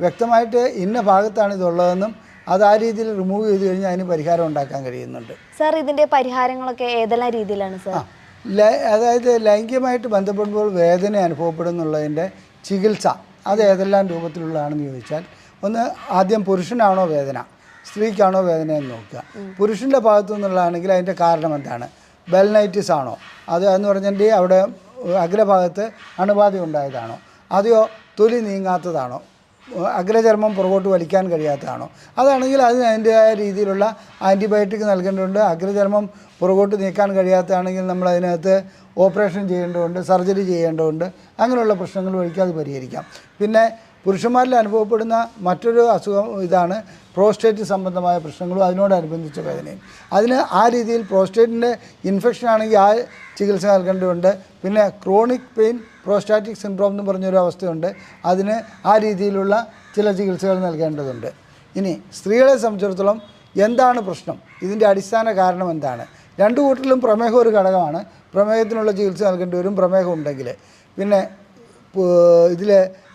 വ്യക്തമായിട്ട് ഇന്ന ഭാഗത്താണ് ഇതുള്ളതെന്നും അത് ആ രീതിയിൽ റിമൂവ് ചെയ്ത് കഴിഞ്ഞാൽ അതിന് പരിഹാരം ഉണ്ടാക്കാൻ കഴിയുന്നുണ്ട്. സാർ, ഇതിൻ്റെ പരിഹാരങ്ങളൊക്കെ ഏതെല്ലാം രീതിയിലാണ് സാർ? അതായത് ലൈംഗികമായിട്ട് ബന്ധപ്പെടുമ്പോൾ വേദന അനുഭവപ്പെടുന്നുള്ളതിൻ്റെ ചികിത്സ അത് ഏതെല്ലാം രൂപത്തിലുള്ളതാണെന്ന് ചോദിച്ചാൽ, ഒന്ന് ആദ്യം പുരുഷനാണോ വേദന സ്ത്രീക്കാണോ വേദന എന്ന് നോക്കുക. പുരുഷൻ്റെ ഭാഗത്തു നിന്നുള്ളതാണെങ്കിൽ അതിൻ്റെ കാരണം എന്താണ്? ബെൽനൈറ്റിസ് ആണോ? എന്ന് പറഞ്ഞിട്ട് അവിടെ അഗ്രഭാഗത്ത് അണുബാധ ഉണ്ടായതാണോ? അതെയോ തൊലി നീങ്ങാത്തതാണോ? അഗ്രചർമ്മം പുറകോട്ട് വലിക്കാൻ കഴിയാത്തതാണോ? അതാണെങ്കിൽ അതിൻ്റെതായ രീതിയിലുള്ള ആൻറ്റിബയോട്ടിക് നൽകേണ്ടതുണ്ട്. അഗ്രചർമ്മം പുറകോട്ട് നീക്കാൻ കഴിയാത്തതാണെങ്കിൽ നമ്മൾ അതിനകത്ത് ഓപ്പറേഷൻ ചെയ്യേണ്ടതുണ്ട്, സർജറി ചെയ്യേണ്ടതുണ്ട്. അങ്ങനെയുള്ള പ്രശ്നങ്ങൾ വഴിക്ക് അത് പരിഹരിക്കാം. പിന്നെ പുരുഷന്മാരിൽ അനുഭവപ്പെടുന്ന മറ്റൊരു അസുഖം ഇതാണ് പ്രോസ്റ്റേറ്റ് സംബന്ധമായ പ്രശ്നങ്ങളും അതിനോടനുബന്ധിച്ച വേദനയും. അതിന് ആ രീതിയിൽ പ്രോസ്റ്റേറ്റിൻ്റെ ഇൻഫെക്ഷൻ ആണെങ്കിൽ ആ ചികിത്സ നൽകേണ്ടതുണ്ട്. പിന്നെ ക്രോണിക് പെയിൻ പ്രോസ്റ്റാറ്റിക് സിൻഡ്രോം എന്ന് പറഞ്ഞൊരു അവസ്ഥയുണ്ട്. അതിന് ആ രീതിയിലുള്ള ചില ചികിത്സകൾ നൽകേണ്ടതുണ്ട്. ഇനി സ്ത്രീകളെ സംബന്ധിച്ചിടത്തോളം എന്താണ് പ്രശ്നം, ഇതിൻ്റെ അടിസ്ഥാന കാരണം എന്താണ്? രണ്ടു കൂട്ടരിലും പ്രമേഹം ഒരു ഘടകമാണ്. പ്രമേഹത്തിനുള്ള ചികിത്സ നൽകേണ്ടി വരും പ്രമേഹം ഉണ്ടെങ്കിൽ. പിന്നെ ഇതിൽ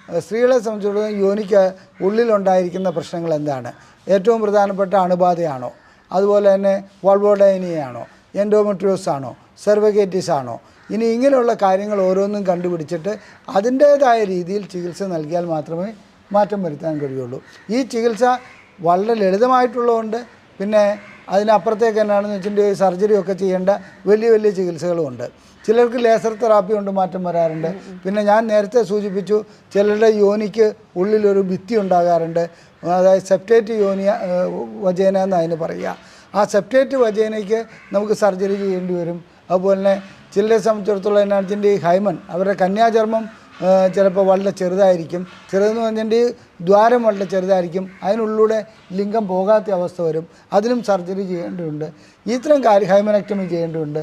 സ്ത്രീകളെ സംബന്ധിച്ചിടത്തോളം യോനിക്ക് ഉള്ളിലുണ്ടായിരിക്കുന്ന പ്രശ്നങ്ങൾ എന്താണ്? ഏറ്റവും പ്രധാനപ്പെട്ട അണുബാധയാണോ? അതുപോലെ തന്നെ വോൾവോഡൈനിയാണോ? എൻഡോമെട്രിയോസ് ആണോ? സെർവൈക്കൈറ്റിസ് ആണോ? ഇനി ഇങ്ങനെയുള്ള കാര്യങ്ങൾ ഓരോന്നും കണ്ടുപിടിച്ചിട്ട് അതിൻ്റേതായ രീതിയിൽ ചികിത്സ നൽകിയാൽ മാത്രമേ മാറ്റം വരുത്താൻ കഴിയുള്ളൂ. ഈ ചികിത്സ വളരെ ലളിതമായിട്ടുള്ളതുകൊണ്ട് പിന്നെ അതിനപ്പുറത്തേക്ക് എന്നാണെന്ന് വെച്ചിട്ടുണ്ടെങ്കിൽ സർജറി ഒക്കെ ചെയ്യേണ്ട വലിയ വലിയ ചികിത്സകളുമുണ്ട്. ചിലർക്ക് ലേസർ തെറാപ്പി കൊണ്ട് മാറ്റം വരാറുണ്ട്. പിന്നെ ഞാൻ നേരത്തെ സൂചിപ്പിച്ചു, ചിലരുടെ യോനിക്ക് ഉള്ളിലൊരു ഭിത്തി ഉണ്ടാകാറുണ്ട്. അതായത് സെപ്റ്റേറ്റ് യോനിയ വജേന എന്ന് അതിന് പറയുക. ആ സെപ്റ്റേറ്റ് വജേനയ്ക്ക് നമുക്ക് സർജറി ചെയ്യേണ്ടി വരും. അതുപോലെ തന്നെ ചിലരെ സംബന്ധിച്ചിടത്തോളം എന്നാ വെച്ചിട്ടുണ്ടെങ്കിൽ ഹൈമൻ, അവരുടെ കന്യാചർമ്മം ചിലപ്പോൾ വളരെ ചെറുതായിരിക്കും. ചെറുതെന്ന് പറഞ്ഞിട്ടുണ്ടെങ്കിൽ ദ്വാരം വളരെ ചെറുതായിരിക്കും. അതിനുള്ളിലൂടെ ലിംഗം പോകാത്ത അവസ്ഥ വരും. അതിനും സർജറി ചെയ്യേണ്ടതുണ്ട്. ഇത്തരം ഹൈമനക്ടമി ചെയ്യേണ്ടതുണ്ട്.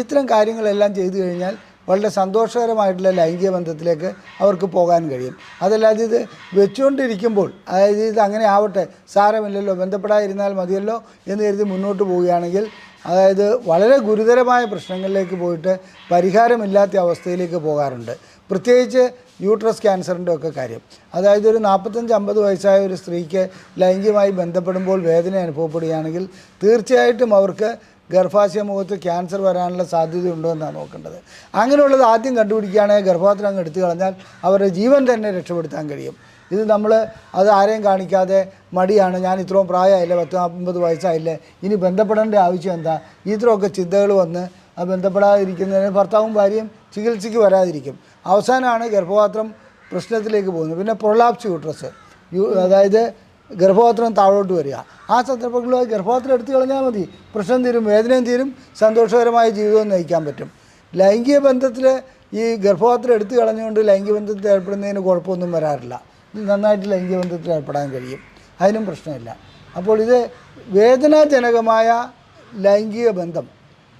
ഇത്തരം കാര്യങ്ങളെല്ലാം ചെയ്തു കഴിഞ്ഞാൽ വളരെ സന്തോഷകരമായിട്ടുള്ള ലൈംഗിക ബന്ധത്തിലേക്ക് അവർക്ക് പോകാൻ കഴിയും. അതല്ലാതെ ഇത് വെച്ചുകൊണ്ടിരിക്കുമ്പോൾ, അതായത് ഇത് അങ്ങനെ ആവട്ടെ, സാരമില്ലല്ലോ, ബന്ധപ്പെടാതിരുന്നാൽ മതിയല്ലോ എന്ന് കരുതി മുന്നോട്ട് പോവുകയാണെങ്കിൽ അതായത് വളരെ ഗുരുതരമായ പ്രശ്നങ്ങളിലേക്ക് പോയിട്ട് പരിഹാരമില്ലാത്ത അവസ്ഥയിലേക്ക് പോകാറുണ്ട്. പ്രത്യേകിച്ച് യൂട്രസ് ക്യാൻസറിൻ്റെ ഒക്കെ കാര്യം. അതായത് ഒരു 45-50 വയസ്സായ ഒരു സ്ത്രീക്ക് ലൈംഗികമായി ബന്ധപ്പെടുമ്പോൾ വേദന അനുഭവപ്പെടുകയാണെങ്കിൽ തീർച്ചയായിട്ടും അവർക്ക് ഗർഭാശയ മുഖത്ത് ക്യാൻസർ വരാനുള്ള സാധ്യതയുണ്ടോ എന്നാണ് നോക്കേണ്ടത്. അങ്ങനെയുള്ളത് ആദ്യം കണ്ടുപിടിക്കുകയാണെങ്കിൽ ഗർഭപാത്രം അങ്ങ് എടുത്തു കളഞ്ഞാൽ അവരുടെ ജീവൻ തന്നെ രക്ഷപ്പെടുത്താൻ കഴിയും. ഇത് നമ്മൾ അത് ആരെയും കാണിക്കാതെ മടിയാണ്, ഞാൻ ഇത്രയും പ്രായമായില്ലേ, 40-50 വയസ്സായില്ലേ, ഇനി ബന്ധപ്പെടേണ്ട ആവശ്യം എന്താ, ഇത്രയൊക്കെ ചിന്തകൾ വന്ന് ആ ബന്ധപ്പെടാതിരിക്കുന്നതിന് ഭർത്താവും ഭാര്യയും ചികിത്സയ്ക്ക് വരാതിരിക്കും. അവസാനമാണ് ഗർഭപാത്രം പ്രശ്നത്തിലേക്ക് പോകുന്നത്. പിന്നെ പ്രൊലാപ്സ് യൂട്രസ്, അതായത് ഗർഭപാത്രം താഴോട്ട് വരിക. ആ സന്ദർഭങ്ങളിൽ ഗർഭപാത്രം എടുത്തു കളഞ്ഞാൽ മതി, പ്രശ്നം തീരും, വേദനയും തീരും, സന്തോഷകരമായ ജീവിതവും നയിക്കാൻ പറ്റും. ലൈംഗിക ബന്ധത്തിൽ ഈ ഗർഭപാത്രം എടുത്തു കളഞ്ഞുകൊണ്ട് ലൈംഗിക ബന്ധത്തിൽ ഏർപ്പെടുന്നതിന് കുഴപ്പമൊന്നും വരാറില്ല. നന്നായിട്ട് ലൈംഗിക ബന്ധത്തിൽ ഏർപ്പെടാൻ കഴിയും, അതിനും പ്രശ്നമില്ല. അപ്പോൾ ഇത് വേദനാജനകമായ ലൈംഗിക ബന്ധം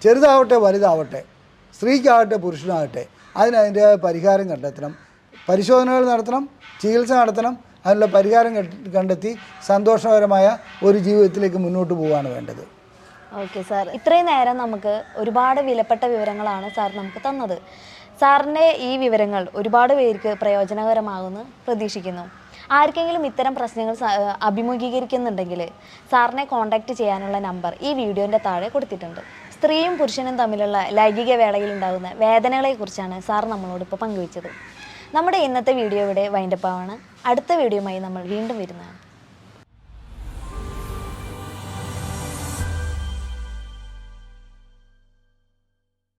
ചെറുതാവട്ടെ വലുതാവട്ടെ, സ്ത്രീക്കാവട്ടെ പുരുഷനാകട്ടെ, അതിനതിൻ്റെതായ പരിഹാരം കണ്ടെത്തണം, പരിശോധനകൾ നടത്തണം, ചികിത്സ നടത്തണം, അതിനുള്ള പരിഹാരം കണ്ടെത്തി സന്തോഷകരമായ ഒരു ജീവിതത്തിലേക്ക് മുന്നോട്ട് പോവുകയാണ് വേണ്ടത്. ഓക്കെ സാർ, ഇത്രയും നേരം നമുക്ക് ഒരുപാട് വിലപ്പെട്ട വിവരങ്ങളാണ് സാർ നമുക്ക് തന്നത്. സാറിൻ്റെ ഈ വിവരങ്ങൾ ഒരുപാട് പേർക്ക് പ്രയോജനകരമാകുമെന്ന് പ്രതീക്ഷിക്കുന്നു. ആർക്കെങ്കിലും ഇത്തരം പ്രശ്നങ്ങൾ അഭിമുഖീകരിക്കുന്നുണ്ടെങ്കിൽ സാറിനെ കോൺടാക്റ്റ് ചെയ്യാനുള്ള നമ്പർ ഈ വീഡിയോൻ്റെ താഴെ കൊടുത്തിട്ടുണ്ട്. സ്ത്രീയും പുരുഷനും തമ്മിലുള്ള ലൈംഗിക വേളയിൽ ഉണ്ടാകുന്ന വേദനകളെക്കുറിച്ചാണ് സാർ നമ്മളോട് ഇപ്പോൾ പങ്കുവച്ചത്. നമ്മുടെ ഇന്നത്തെ വീഡിയോ ഇവിടെ വൈൻഡപ്പ് ആവാണ്. അടുത്ത വീഡിയോയുമായി നമ്മൾ വീണ്ടും വരുന്നതാണ്.